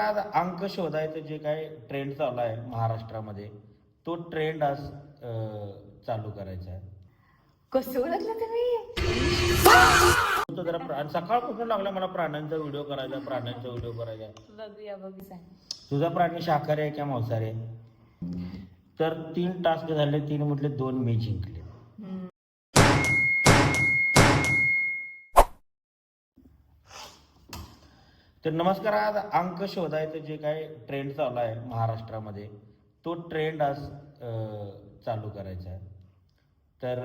आज अंक शोधायचं जे काय ट्रेंड चालू आहे महाराष्ट्रामध्ये तो ट्रेंड आज चालू करायचा आहे. कसं ओळखलं तुम्ही? तो जरा सकाळपासून लागला मला प्राण्यांचा व्हिडिओ करायचा बघूया बघूया. तुझा प्राणी शाकाहारी आहे का मांसाहारी आहे? तर 3 टास्क झाले, 3 म्हटले 2 मी जिंकले. तर नमस्कार. आज अंक शोधायचं जे काय ट्रेंड चालू आहे महाराष्ट्रामध्ये तो ट्रेंड आज चालू करायचा आहे. तर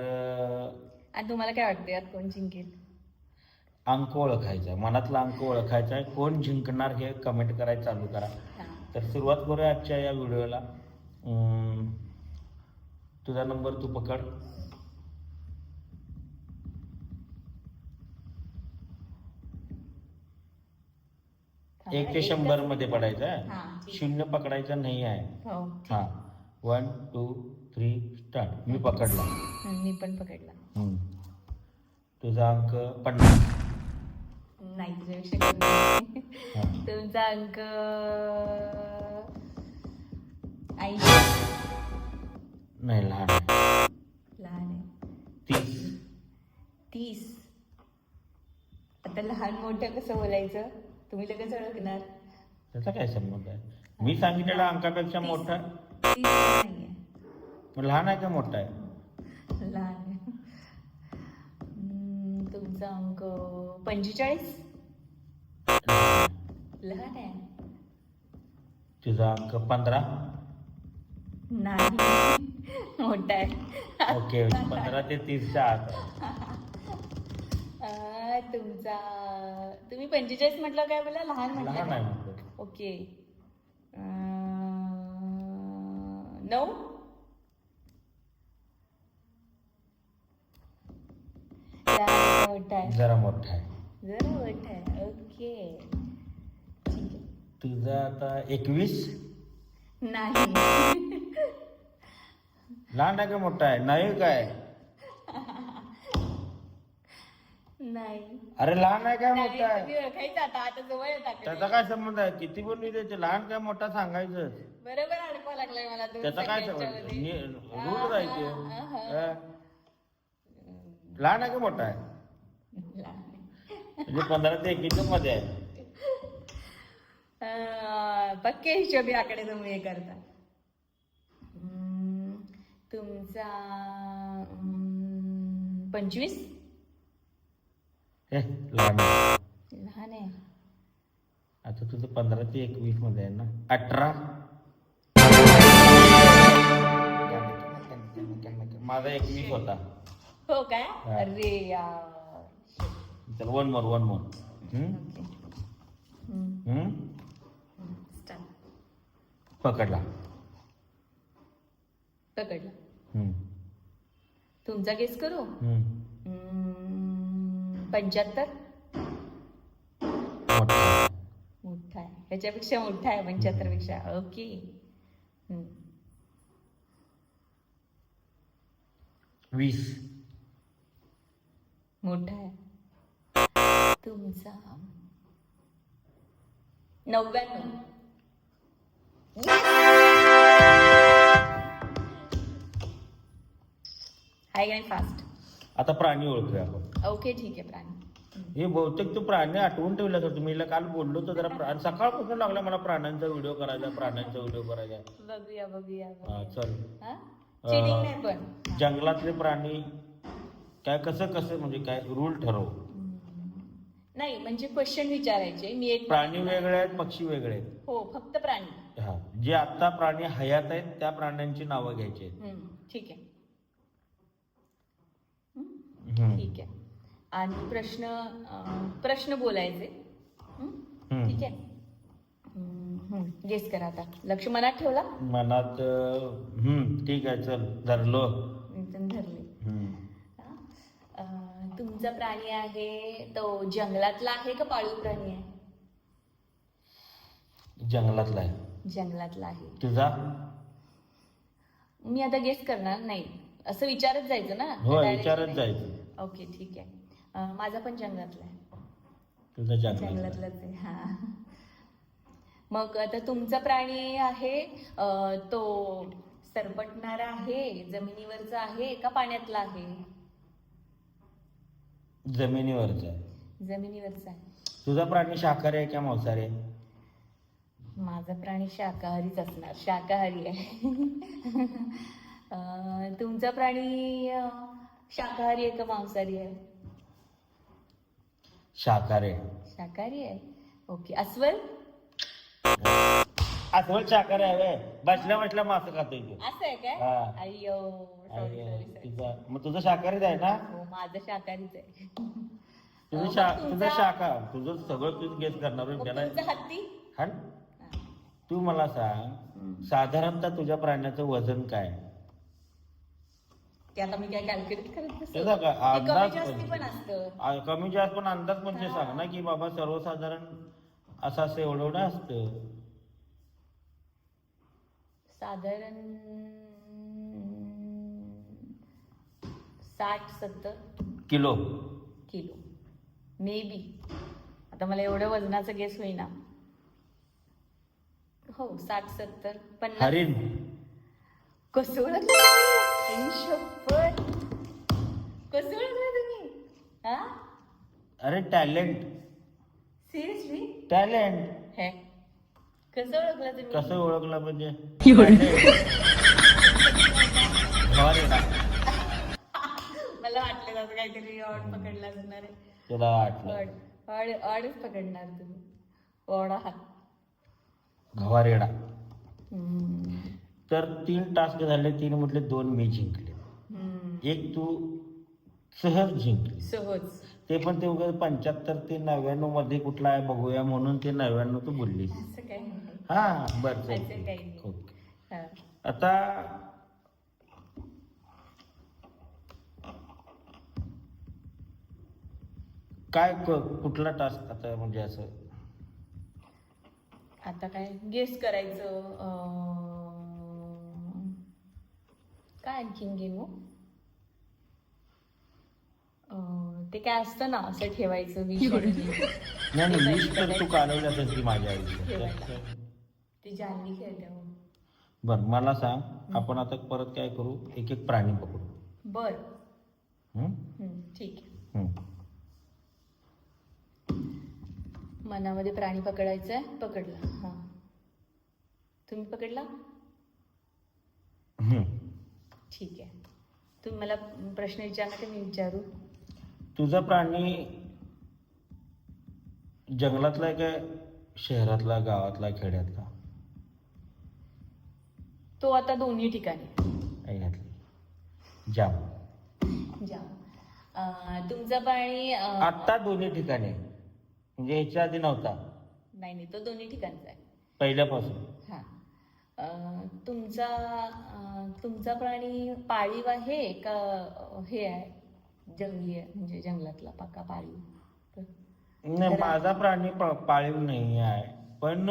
आणि तुम्हाला काय वाटतं यात कोण जिंकेल? अंक ओळखायचा, मनातला अंक ओळखायचा आहे. कोण जिंकणार हे कमेंट करायला चालू करा. तर सुरुवात करूया आजच्या या व्हिडिओला. तुझा नंबर तू पकड. 1 ते 100 मध्ये पडायचं आहे. 0 पकडायचा नाही आहे. हा 1 2 3 स्टार्ट. मी पकडला. मी पण पकडला. तुझा अंक 50. नाही तुझ्यापेक्षा कमी. तुमचा अंक 80. नाही, लहान आहे. लहान आहे. 30. आता लहान मोठं कसं बोलायचं? तुम्ही लगेच ओळखणार. त्याचा काय संबंध आहे? मी सांगितलेला अंकापेक्षा मोठा 30 नाहीये. लहान आहे का मोठा आहे? लहान आहे. तुमचा अंक 45. लहान आहे. तुझा अंक 15. नाही मोठा आहे. ओके, 15 ते 30च्या आत आहे. तुम्ही 45 म्हटलं, काय बोला? लहान लहान म्हटलं. आहे म्हटलं. ओके. 9. मोठा आहे. जरा मोठा आहे. जरा मोठा आहे. ओके ठीक आहे. तुझा आता 21. नाही. लहान आहे का मोठा आहे? नाही काय? नाही. अरे लहान आहे काय मोठा आहे? तुम्ही ओळखायचं आता जवळ येतात. त्याचा काय संबंध आहे? किती पण द्यायचे, लहान काय मोठा सांगायचं. बरोबर अडकवा लागलाय मला. त्याचा काय संबंध? रूल राहायचे. लहान आहे का मोठा आहे? म्हणजे 15 ते 21 मध्ये आहे. पक्के हिशोबी आकडे तुम्ही हे करता. तुमचा 25. लहान आहे. लहान आहे. आता तुझं 15 ते 21 मध्ये आहे ना. 18. माझा 21 होता. हो काय? अरे यार. चल वन मोर. पकडला. तुमचा गेस करू? 75. मोठा आहे. ह्याच्यापेक्षा मोठा आहे 75 पेक्षा. ओके. 20. मोठा आहे. तुमचा 99. हाय गाय फास्ट. आता प्राणी ओळखूया आपण. ओके ठीक आहे. प्राणी. हे बहुतेक तो प्राणी आठवून ठेवला तर तुम्ही काल बोललो तर जरा सकाळपासून लागला मला प्राण्यांचा व्हिडिओ करायचा. बघूया. हा चल. चिटिंग नाही पण. जंगलातले प्राणी काय कसं म्हणजे काय रूल ठरव. नाही म्हणजे क्वेश्चन विचारायचे. मी एक प्राणी वेगळे आहेत, पक्षी वेगळे आहेत. हो फक्त प्राणी. हा जे आता प्राणी हयात आहेत त्या प्राण्यांची नावं घ्यायची आहेत. ठीक आहे. ठीक आहे. आणि प्रश्न बोलायचे. ठीक आहे. गेस करा आता. लक्ष मनात ठेवला? मनात. ठीक आहे चल धरलो. धरले. तुमचा प्राणी आहे तो जंगलातला आहे का पाळीव प्राणी आहे? जंगलातला आहे. जंगलातला आहे. तुझा? मी आता गेस करणार नाही. असं विचारत जायचं ना? हो विचारत जायचं. ओके ठीक आहे. माझा पण जंगलातला आहे. तुझा जंगलातलाच आहे. हा मग आता तुमचा प्राणी आहे तो सरपटणारा आहे, जमिनीवरचा आहे का पाण्यातला आहे? जमिनीवरचा आहे. जमिनीवरचा आहे. तुझा प्राणी शाकाहारी आहे का मांसाहारी आहे? माझा प्राणी शाकाहारीच असणार, शाकाहारी आहे. तुमचा प्राणी शाकाहारी आहे का मांसाहारी आहे? शाकाहारी आहे. शाकाहारी आहे. ओके. अस्वल? अस्वल शाकाहारी आहे व्हय? बसल्या बसल्या मांस खातोय तू. असं आहे काय? हा. अय्यो, सॉरी अय्यो, सॉरी सॉरी. तुझा मग तुझं शाकाहारीच आहे ना? हो, माझं शाकाहारीच आहे. तुझं मग तुझं तुमचा- शाखा तुझं सगळं तूच गेस करणार होय मग त्याला. तुमचा हत्ती? हा? तू मला सांग, साधारणतः तुझ्या प्राण्याचं वजन काय? ते आता मी काय कॅल्क्युलेट करत नसते. त्याचा का ते कमी अंदाज जास्ती पण असतं. कमी जास्त पण अंदाज म्हणजे सांग ना, की बाबा सर्वसाधारण असं एवढं एवढं असतं. साधारण 60-70 किलो. Kilo may be. आता मला एवढं वजनाचं गेस होईना. हो, 60-70 50. हरिण. कसं ओळखलं? शपथ, कसं ओळखलं तुम्ही? हा, अरे टॅलेंट. सिरियसली? टॅलेंट. हे कसं ओळखलं तुम्ही? कसं ओळखलं म्हणजे talent. घवारेडा. मला वाटलं त्याचं काहीतरी ऑड पकडला असणार आहे. तुला वाटलं ऑडच पकडणार तुम्ही. ओढा हात. घवारेडा. हम्म. तर 3 टास्क झाले, 3 म्हटले 2 मी जिंकले, हम्म. एक तू सहज जिंकली. सहज. ते पण ते उगाच 75 ते 99 मध्ये कुठला आहे बघूया म्हणून ते 99 तू बोललीस. असं काही नाही. हा बरं असं काही नाही. ओके. हा. आता काय कुठला टास्क आता म्हणजे असं आता काय गेस करायचं. काय आणखीन गेम हो? ते काय असतं ना, असं ठेवायचं विष आणि नाही नाही वीस तर तू काढवली असेल ती माझ्या आयुष्यात. ठेवायला. ती जाणली खेळते हो. बरं मला सांग, आपण आता परत काय करू, एक एक प्राणी पकडू. बर. हम्म? ठीक आहे. हम्म. मनामध्ये प्राणी पकडायचा आहे. पकडला. हा, तुम्ही पकडला? हम्म. ठीक आहे. तुम्ही मला प्रश्न विचारला की मी विचारू? तुझा प्राणी जंगलातला आहे काय शहरातला, गावातला, खेड्यातला? तो आता दोन्ही ठिकाणी. आई घातली जाम. जा. तुमचा प्राणी आत्ता दोन्ही ठिकाणी आहे. म्हणजे ह्याच्या आधी नव्हता, नाही नाही, तो दोन्ही ठिकाणचा आहे. पहिल्यापासून. हा. तुमचा प्राणी पाळीव आहे का हे आहे, जंगली आहे, म्हणजे जंगलातला पक्का पाळीव? नाही, माझा प्राणी पाळीव नाही आहे, पण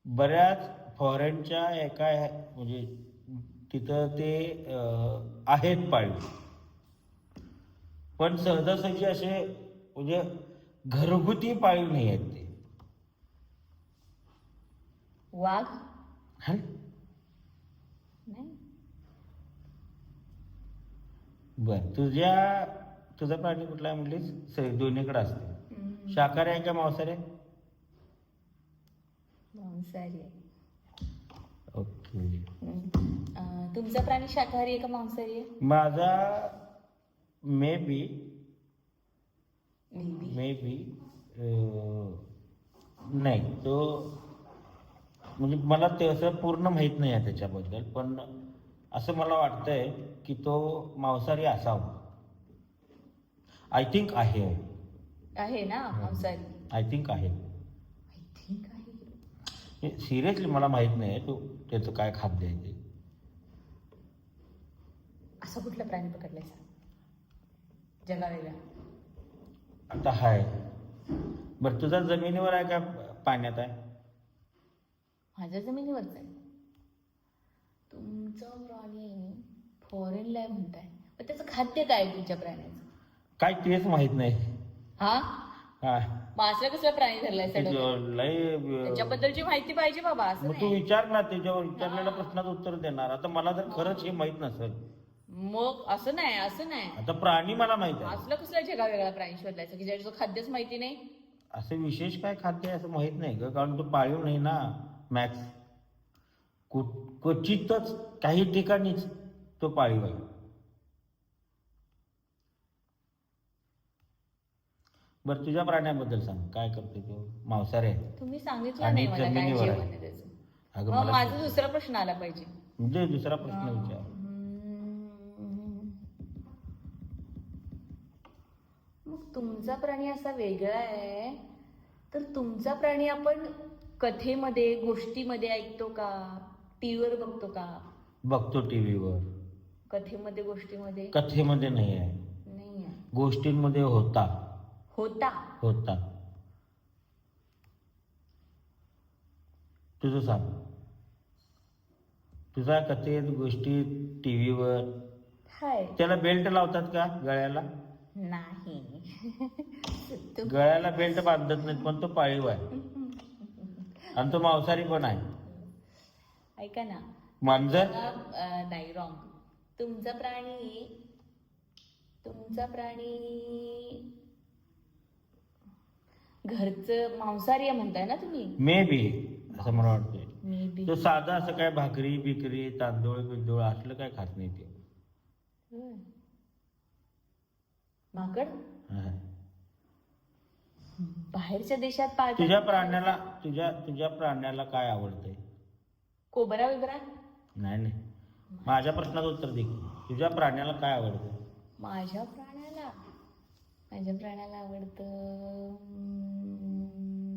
बऱ्याच फॉरेनच्या एका म्हणजे तिथं ते आहेत पाळीव, पण सहजासहजी असे म्हणजे घरगुती पाळीव नाही आहेत ते. वाघ? हा? नाही. बर, तुझा प्राणी कुठला आहे म्हटलीस? दोन्हीकडे असते. शाकाहारी आहे का मांसाहारी आहे? मांसाहारी आहे. ओके. तुमचा प्राणी शाकाहारी आहे का मांसाहारी आहे? माझा मे बी नाही, तो म्हणजे मला ते असं पूर्ण माहीत नाही आहे त्याच्याबद्दल, पण असं मला वाटतंय की तो मांसाहारी असावा. आय थिंक आहे. आहे ना मांसाहारी? आय थिंक आहे. आय थिंक आहे. सिरियसली मला माहित नाही तो त्याचं काय खाद्य आहे ते. असा कुठला प्राणी पकडलाय जगावेगळा? आता हाय. बरं, तुझा जमिनीवर आहे का पाण्यात आहे? माझ्या जमिनीवरच आहे. तुमचा प्राणी फॉरेनला आहे म्हणताय, पण त्याचं खाद्य काय आहे तुमच्या प्राण्याचं? काय तेच माहित नाही. हा, काय मग असलं कसला प्राणी धरलाय सडक? लय त्याच्याबद्दलची माहिती पाहिजे बाबा, असं मग तू नाही. विचार ना, त्याच्यावर विचारलेल्या प्रश्नाचं उत्तर देणार. आता मला जर खरंच हे माहित नसेल, मग असं नाही, असं नाही. आता प्राणी मला माहित आहे, असलं कसला जगा वेगळा प्राणी शोधलायचं की ज्याचं खाद्यच माहिती नाही? असं विशेष काय खाद्य आहे असं माहित नाही ग, कारण तो पाळीव नाही ना मॅक्स. क्वचितच काही ठिकाणीच तो पाळीव आहे. बरं तुझ्या प्राण्याबद्दल सांग, काय करते तो? मांसाहारी आहे तुम्ही सांगितलं आणि नाही मला काय जमिनीवर जेवण आहे. आहे त्याचं. अगं मग मला माझा दुसरा प्रश्न आला पाहिजे. म्हणजे दुसरा प्रश्न विचार. मग तुमचा प्राणी असा वेगळा आहे, तर तुमचा प्राणी आपण कथेमध्ये गोष्टीमध्ये ऐकतो का, टीव्हीवर बघतो का? बघतो टीव्हीवर. कथेमध्ये गोष्टीमध्ये कथेमध्ये नाही आहे, नाही आहे. गोष्टींमध्ये होता. होता. होता. तुझं सांग, तुझा कथेत गोष्टीत टीव्हीवर हाय त्याला बेल्ट लावतात का गळ्याला? नाही. गळ्याला बेल्ट बांधत नाहीत, पण तो पाळीव आहे आणि तो मांसाहारी पण आहे. ऐका ना, मांजर नाही, रॉंग. तुमचा प्राणी घरचं मांसाहारी आहे म्हणताय ना तुम्ही? मे बी असं मला वाटतंय. May be. तो साधा असं काय भाकरी बिकरी तांदूळ बिंदूळ असलं काय खात नाही ते. माकड हा. बाहेरच्या देशात पाळतात. तुझ्या प्राण्याला काय आवडतंय? कोबरा बिबरा? नाही नाही, माझ्या प्रश्नाचं उत्तर दे. तुझ्या प्राण्याला काय आवडतं? माझ्या प्राण्याला आवडतं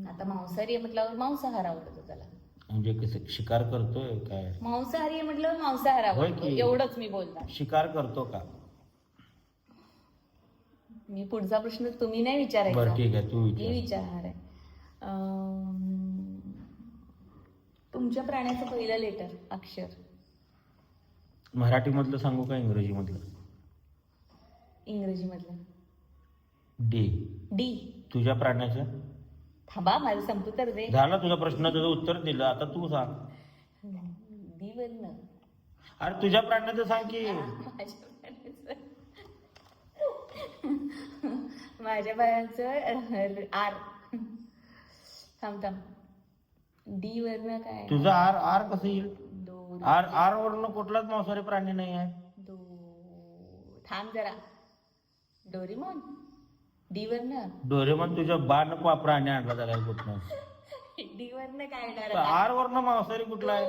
आता मांसाहारी आहे म्हटल्यावर मांसाहार आवडतो त्याला. म्हणजे कसं शिकार करतोय काय? मांसाहारी आहे म्हटल्यावर मांसाहार होय आवडतो, की? एवढंच मी बोलणार. शिकार करतो का? मी पुढचा प्रश्न तुम्ही नाही बरं विचारायचा, ठीक आहे, तू मी विचार. विचारणार आहे. तुमच्या प्राण्याचं पहिलं लेटर अक्षर मराठीमधलं सांगू का इंग्रजीमधलं? इंग्रजीमधलं. डी. डी. तुझ्या प्राण्याचं? थांबा, माझं संपू तर दे. झाला तुझा प्रश्न, तुझं उत्तर दिलं, आता तू सांग. डी वरनं. अरे तुझ्या प्राण्याचं सांग की. माझ्या प्राण्याचं आर. थांब. डी वरनं काय? तुझं आर आर कसं येईल? दोन. आर वरनं कुठलाच मांसाहारी प्राणी नाही आहे. थांब जरा. डोरेमॉन. डी वरनं. डोरेमॉन तुझ्या बाण प्राणी आणला त्याला कुठनं? डी वरनं काय येणार? आर वरनं मांसाहारी कुठला आहे?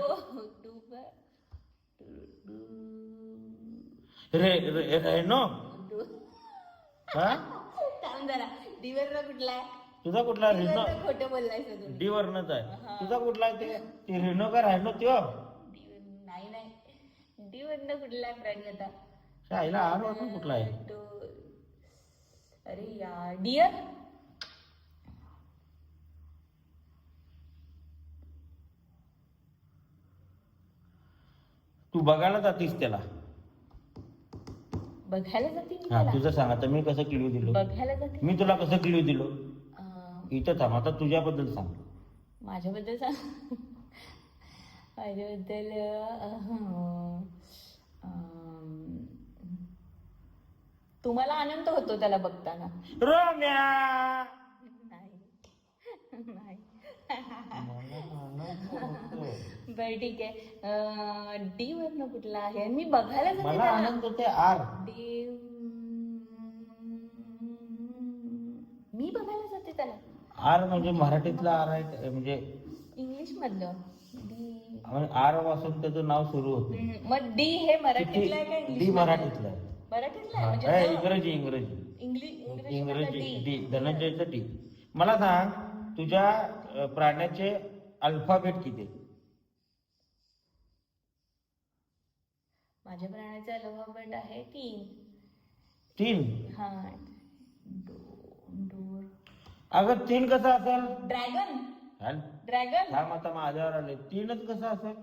रेनो. हा, थांब जरा. डी वरनं कुठला आहे? तुझा कुठला रेनो? खोटं बोललायस तुम्ही. डी वरनच आहे. तुझा कुठला आहे? ते रेनो का रायनो त्यो? नाही. डी वरनं कुठला आहे प्राणी आता? आईला आर वरनं कुठला आहे? अरे यार, डिअर. तू बघायला जातीस त्याला? बघायला जाते मी हा, त्याला? तुझं सांग आता. मी कसं क्ल्यू दिलो? बघायला जाते मी तुला कसं क्ल्यू दिलो? इथं थांब, आता तुझ्याबद्दल सांग. माझ्याबद्दल सांग. माझ्याबद्दल तुम्हाला आनंद होतो त्याला बघताना? रोम्या. नाही. बर ठीक आहे. डी वरनं कुठला आहे? मी बघायला जाते मला त्याला. आनंद होते आर. डी. मी बघायला जाते त्याला. आर म्हणजे मराठीतला आर आहे म्हणजे इंग्लिश मधलं डी. आर पासून त्याचं नाव सुरू होतं. मग डी हे मराठीतलं आहे का इंग्लिश? डी मराठीतलं आहे. मराठीतलं आहे हा, म्हणजे इंग्रजी डी. धनंजयचं डी. मला सांग, तुझ्या प्राण्याचे अल्फाबेट किती? माझ्या प्राण्याचा अल्फाबेट आहे 3. 3? हा. डोर. अगं 3 कसं असेल? ड्रॅगन. थांब ड्रॅगन. आता माझ्यावर आले. 3च कसं असेल?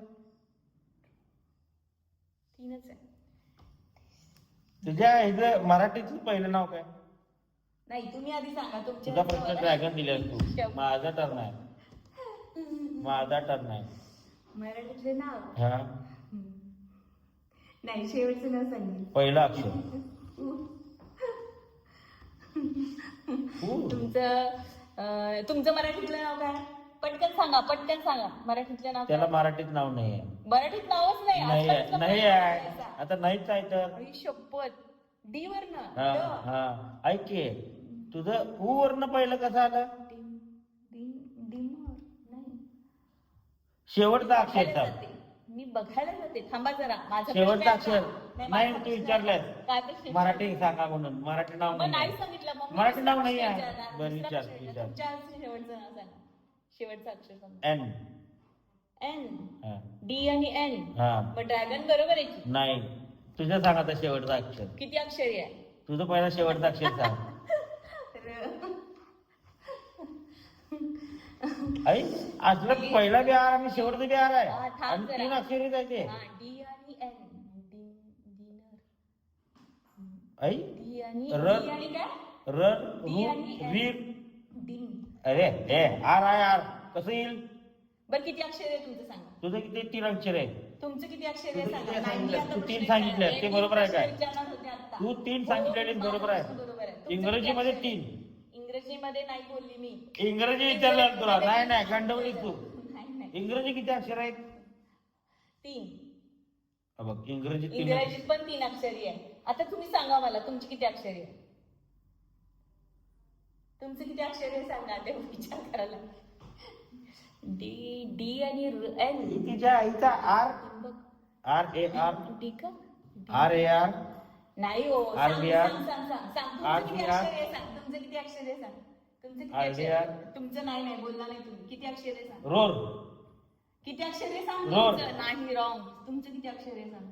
3च आहे. तुझ्या इथं मराठीचं पहिलं नाव काय? नाही तुम्ही आधी सांगा तुमच्या तुझा प्रश्न ह्याच्यावर. ड्रॅगन दिल्यास तू. शब्द. माझा टर्न आहे. माझा टर्न आहे. मराठीतले नाव हा. नाही शेवटचं नाव सांगेल. पहिलं अक्षर. तुमचं मराठीतलं नाव काय? पटकन सांगा मराठीतलं नाव त्याला काय? मराठीत नाव नाही आहे. मराठीत नावच नाही नाही आहे. आजकालचं नाही मराठी आहे. बोलायचा. आता नाहीच आहे तर. आई शपथ डी वर ना हा हा ऐक की, तुझं ऊ वरनं पहिलं कसं आलं? शेवटचा अक्षर सांग. मी बघायला जाते. थांबा जरा माझा शेवटचा प्रश्न अक्षर नाही, नाही माझा तू प्रश्न विचारलंस. काय प्रश्न? मराठी सांगा म्हणून. मराठी नाव मग नाही नाही. सांगितलं मग मी मराठी दुसरा नाव नाही प्रश्न आहे. विचारणार. बरं, दुसरा विचार, प्रश्न विचार. तुमच्या शेवटचं नाव सांगा. शेवटचं अक्षर सांगा. एन. एन. डी आणि एन. हा मग ड्रॅगन बरोबर आहे की? नाही. तुझं सांग आता शेवटचा अक्षर. किती अक्षरी आहे? तुझं पहिला शेवटचा अक्षर सांग. आई असलं पहिला बी आर आणि शेवटचा बी आर आहे. हा, थांब आणि जरा. 3 अक्षरीच आहे ते. डी आणि एन. डिनर. आई डी आणि र- डी आणि काय? र डी आणि रू एन. री. डिन. अरे ए आर आहे आर कसं येईल? बरं किती अक्षर आहे तुमचं सांगा. तुझं किती 3 अक्षर आहे. तुमचं किती अक्षर आहे तुझं सांगा. किती नाही, मी सांगितलं? आता तू प्रश्न 3 सांगितले. विचारणार. ते मी बरोबर आहे प्रश्न काय? विचारणार होते आता. तू 3 हो, सांगितलेलीस माझा बरोबर आहे. प्रश्न बरोबर आहे. तुमचं इंग्रजीमध्ये किती अक्षर 3. आहे? इंग्रजीमध्ये नाही बोलली मी. इंग्रजी विचारलं तुला. नाही नाही गंडवली तू. नाही इंग्रजी किती अक्षर आहेत? 3. बघ इंग्रजी 3. इंग्रजीत पण 3 अक्षरी आहे. आता तुम्ही सांगा मला तुमची किती अक्षरी आहे? तुमचं किती अक्षरी आहे सांगा. ते विचार करायला. डी डी आणि एन. तिच्या आईचा R. R A R. D का? R A R. नाही हो. आर सांग बी आर. तुमचं आर किती बी अक्षर आर. आहे सांग. तुमचं किती अक्षर आहे सांग. तुमचं किती आर अक्षर बी आहे? आर. तुमचं नाही बोलला नाही तुम्ही. किती अक्षर आहे सांग. रोर. किती अक्षर आहे सांग. रोर. तुमचं नाही रॉंग. तुमचं किती अक्षर आहे सांग.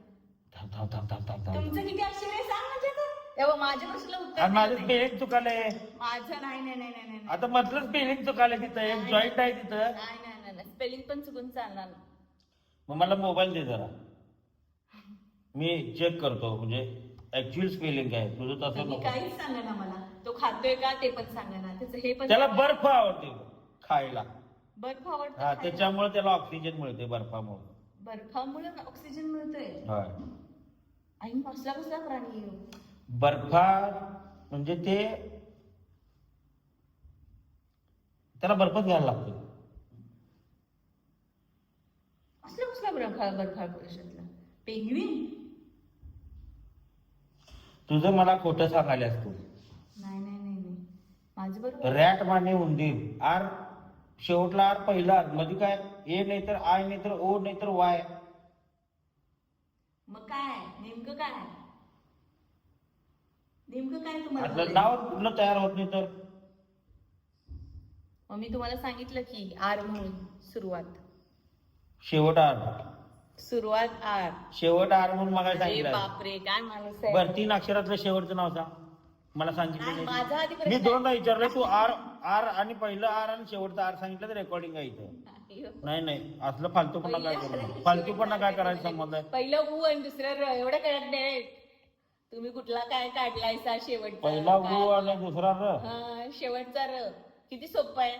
थांब थांब थांब थांब थांब थांब. तुमचं किती अक्षर आहे सांग म्हणजे आता. तेव्हा माझ्या प्रश्नाला उत्तर आणि माझं नाही. स्पेलिंग चुकालंय. माझं नाही. आता म्हटलं स्पेलिंग चुकालंय तिथं. एक जॉईंट आहे तिथं. नाही स्पेलिंग पण चुकून चालणार नाही. मग मला मोबाईल दे जरा. मी चेक करतो म्हणजे ऍक्च्युअल स्पेलिंग आहे तुझं तसं तुम्ही नको. काहीच सांगा ना मला. तो खातोय का ते पण सांगा ना. त्याचं हे पण त्याला सांगा. बर्फ आवडते खायला. बर्फ आवडतो हा खायला? त्याच्यामुळे त्याला ऑक्सिजन मिळते बर्फामुळे. बर्फामुळे ऑक्सिजन मिळतोय. होय. आई कसला प्राणी आहे हो? बर्फा म्हणजे ते त्याला बर्फच घ्यायला लागतो. कसला बर्फा परिषदला पेंग्विन. तुझं मला खोटं सांगायलास तू. नाही माझं बरोबर. रॅट माने उंदीर. आर शेवटला आर पहिला आर मध्ये काय ए नाही तर आय नाही तर ओ नाही तर वाय. मग काय नेमकं काय तुम्हाला आपलं बोलायचं? नाव कुठलं तयार होत नाही तर. मग मी तुम्हाला सांगितलं की आर म्हणून सुरुवात शेवट आर. आर. शेवट आर म्हणून मला अरे सांगितलं. बापरे काय माणूस आहे. बरं 3 अक्षरातलं शेवटचं नाव सांग. मला नाही, सांगितलं माझा आधी मी प्रश्न- 2दा विचारलं तू आर आर आणि पहिलं आर आणि शेवटचं आर सांगितलं तर रेकॉर्डिंग आहे इथं. नाही हो. नाही असलं फालतूपणा काय करू. फालतूपणा काय करायचं संबंध आहे. पहिलं ऊ आणि दुसरं र एवढं कळत नाही. तुम्ही कुठला काय काढलायसा शेवटचा पहिला काय? गु आणि दुसरा र. हा, शेवटचा र किती सोपं आहे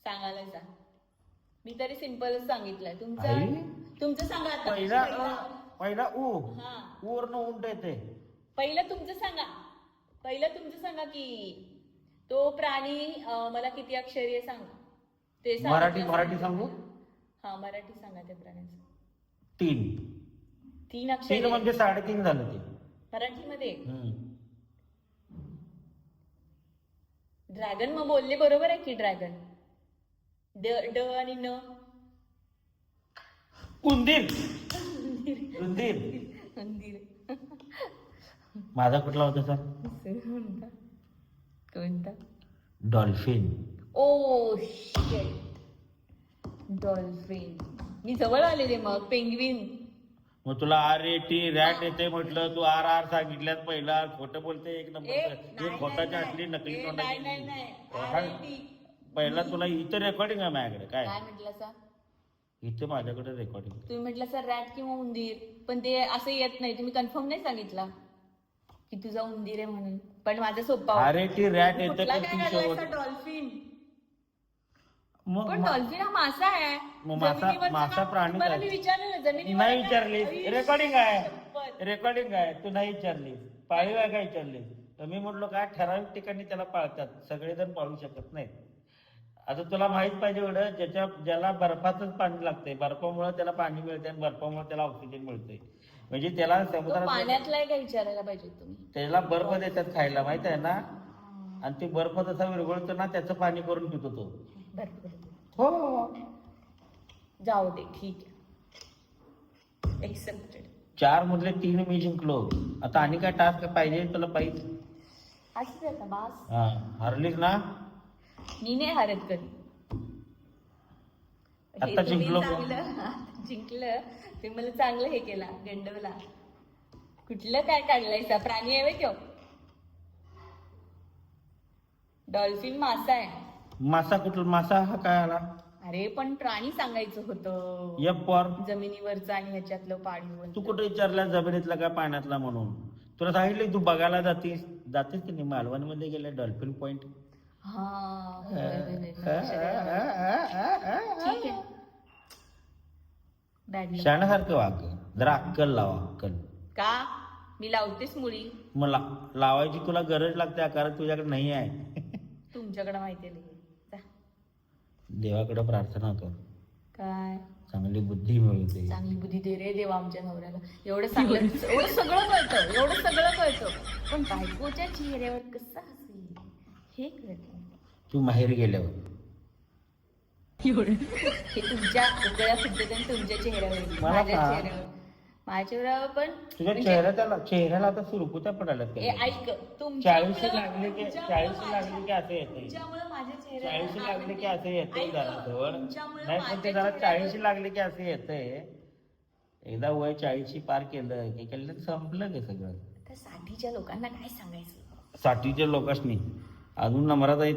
सांगायला सांग. मी तरी सिंपलच सांगितलंय. आई? तुमचं सांगा आता. पहिला पहिला ऊ. हा. ऊर्ण उंट येते. पहिलं तुमचं सांगा की तो प्राणी मला किती अक्षरी आहे सांगा. ते सांगा. मराठी सांगू? हा मराठी सांगा त्या प्राण्याचं. 3. 3 अक्षरी 3 म्हणजे 3.5 झालं ते. मराठीमध्ये. हम्म. ड्रॅगन मग बोलले बरोबर आहे की ड्रॅगन. ड आणि न. उंदीर. उंदीर. मंदिर. माझा कुठला होता सर? कोणता? डॉल्फिन. Oh shit. डॉल्फिन. मी जवळ आलेले मग. पेंग्विन. मग तुला आर ए टी रॅट येते म्हटलं तू आर आर सांगितल्यास पहिला खोटं बोलते एक नंबर. एक खोटाची असली नकली तोंडाची. पहिला तुला इथं रेकॉर्डिंग आहे माझ्याकडे. काय काय म्हटलं सर? इथे माझ्याकडे रेकॉर्डिंग. तुम्ही म्हटलं सर रॅट किंवा उंदीर पण ते असं येत नाही. तुम्ही कन्फर्म नाही सांगितला की तुझा उंदीर आहे म्हणून. पण माझा सोपा अरे ती रॅट येते कुठला पण काय ती काढलायसा शेवट डॉल्फिन? मग पण डॉल्फिन हा मासा आहे. मग मासा जमिनीवरचा प्राणी तुम्हाला काय? मी विचारलं ना, जमिनीवर नाही काय? विचारलीस. आई, रेकॉर्डिंग आहे. शपथ. रेकॉर्डिंग आहे. तू नाही विचारलीस. पाळीव आहे काय विचारलीस? तर मी म्हटलो काय ठराविक ठिकाणी त्याला पाळतात, सगळेजण पाळू शकत नाहीत. आता तुला माहित पाहिजे एवढं, ज्याला बर्फातच पाणी लागतंय, बर्फामुळे त्याला पाणी मिळते आणि बर्फामुळे त्याला ऑक्सिजन मिळतंय. म्हणजे त्याला तो समुद्रात पाण्यातला आहे का विचारायला पाहिजे तुम्ही. त्याला बर्फ देतात खायला, माहित आहे ना? आणि ते बर्फ जसा विरघळतो ना, त्याचं पाणी करून पितो तो. बरोबर. हो. जाऊ दे, ठीक आहे. एक्सेप्टेड. 4 मधले 3 मी जिंकलो. आता आणि काय टास्क पाहिजे तुला पाहिजे? असं आता बास. हा, हरलीस ना? मी नाही हरत कधी. हे आता तुम्ही जिंकलो. चांगलं जिंकलं ते मला चांगलं हे केला, गंडवला. कुठलं काय काढलायसा? प्राणी आहे त्यो. डॉल्फिन मासा आहे. मासा कुठला मासा हा काय आला? अरे पण प्राणी सांगायचं होतं. यप पॉर. जमिनीवरचं आणि ह्याच्यातलं पाणी. तू कुठे विचारला जमिनीतला काय पाण्यातला म्हणून? तुला सांगितलं तू बघायला जातीस की नाही? मालवणमध्ये गेले डॉल्फिन पॉइंट. हा होय, होय, होय. ठीक आहे. बॅड लक. शाण्यासारखं वाग, जरा अक्कल लावा, अक्कल. का? मी लावतेच मुळी. मला लावायची तुला गरज लागते, कारण तुझ्याकडे नाही आहे. तुमच्याकडे माहिती आहे. जा. देवाकडे प्रार्थना कर, काय चांगली बुद्धी मिळते. चांगली बुद्धी दे रे देवा आमच्या नवऱ्याला. एवढं सगळं कळतं, पण बायकोच्या चेहऱ्यावर कसं हसेल हे कळत नाही. तू माहेर गेल्यावर हे तुमच्या उकळ्या पद्धतीने तुमच्या चेहऱ्यावर येईल. मला माझ्या का? चेहऱ्यावर माझ्या चेहऱ्यावर पण तुझ्या म्हणजे- चेहऱ्याला आता सुरकुत्या पडायला ए, ऐक 40 लागले की असं येते. तुमच्यामुळे माझ्या 40 लागले की असं येते ऐक, जरा जवळ. तुमच्यामुळे नाही पण ते माझ्या जरा चेहऱ्यावर- 40 लागले की असं येतंय. एकदा वय 40 पार केलं की केलं संपलं ते सगळं. त्या साठीच्या लोकांना काय सांगायचं? साठीच्या लोकांनी अजून नंबरात आहेत.